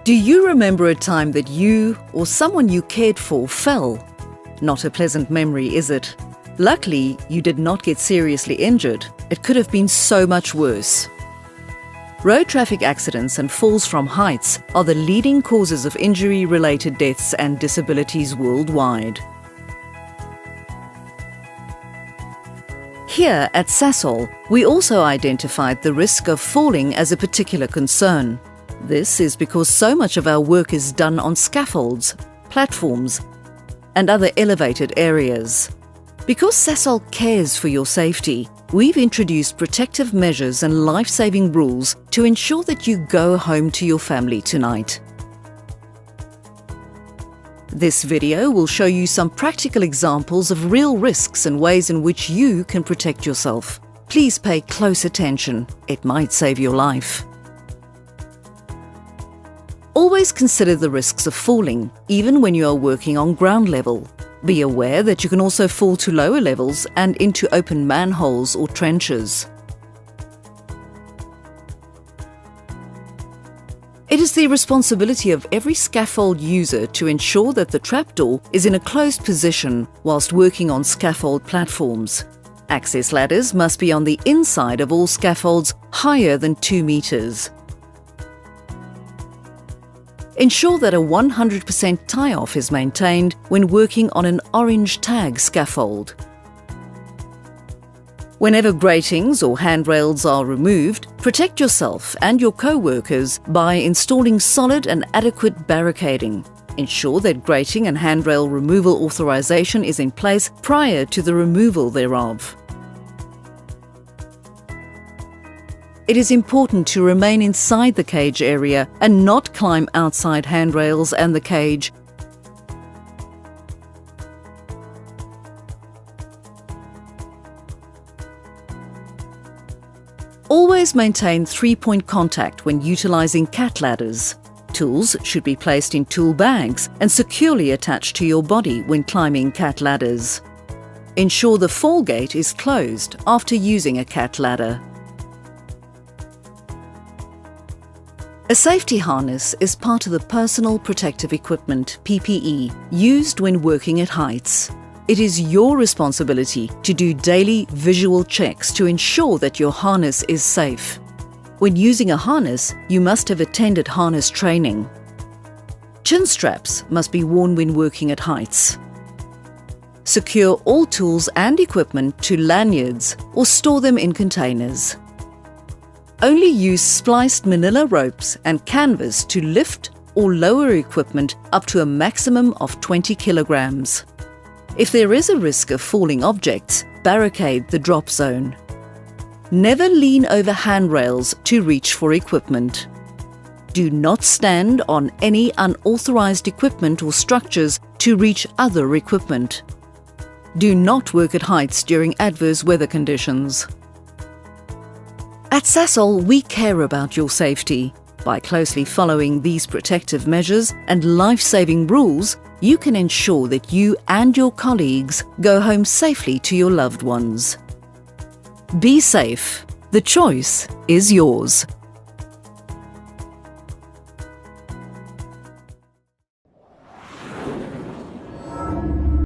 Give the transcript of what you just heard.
Do you remember a time that you or someone you cared for fell? Not a pleasant memory, is it? Luckily, you did not get seriously injured. It could have been so much worse. Road traffic accidents and falls from heights are the leading causes of injury-related deaths and disabilities worldwide. Here at Sasol, we also identified the risk of falling as a particular concern. This is because so much of our work is done on scaffolds, platforms, and other elevated areas. Because Sasol cares for your safety, we've introduced protective measures and life-saving rules to ensure that you go home to your family tonight. This video will show you some practical examples of real risks and ways in which you can protect yourself. Please pay close attention. It might save your life. Always consider the risks of falling, even when you are working on ground level. Be aware that you can also fall to lower levels and into open manholes or trenches. It is the responsibility of every scaffold user to ensure that the trapdoor is in a closed position whilst working on scaffold platforms. Access ladders must be on the inside of all scaffolds higher than 2 meters. Ensure that a 100% tie-off is maintained when working on an orange tag scaffold. Whenever gratings or handrails are removed, protect yourself and your co-workers by installing solid and adequate barricading. Ensure that grating and handrail removal authorization is in place prior to the removal thereof. It is important to remain inside the cage area and not climb outside handrails and the cage. Always maintain 3-point contact when utilizing cat ladders. Tools should be placed in tool bags and securely attached to your body when climbing cat ladders. Ensure the fall gate is closed after using a cat ladder. A safety harness is part of the personal protective equipment, PPE, used when working at heights. It is your responsibility to do daily visual checks to ensure that your harness is safe. When using a harness, you must have attended harness training. Chin straps must be worn when working at heights. Secure all tools and equipment to lanyards or store them in containers. Only use spliced manila ropes and canvas to lift or lower equipment up to a maximum of 20 kilograms. If there is a risk of falling objects, barricade the drop zone. Never lean over handrails to reach for equipment. Do not stand on any unauthorized equipment or structures to reach other equipment. Do not work at heights during adverse weather conditions. At Sasol, we care about your safety. By closely following these protective measures and life-saving rules, you can ensure that you and your colleagues go home safely to your loved ones. Be safe. The choice is yours.